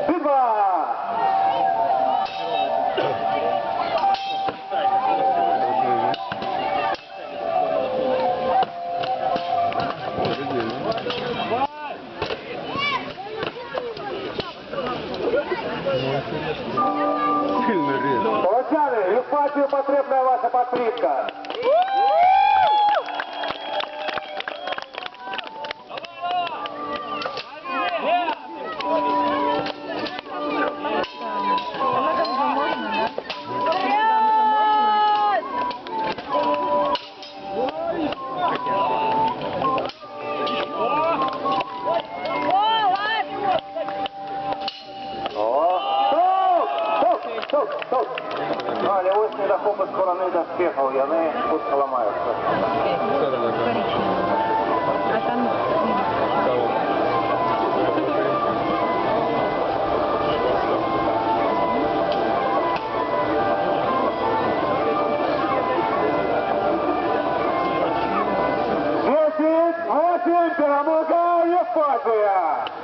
Підва! Молодчаны, Евпатию потребная ваша подпитка. Але ось недохопи сторони доспехов, яны хутка ламаюцца. А там... Перемога Евпатия!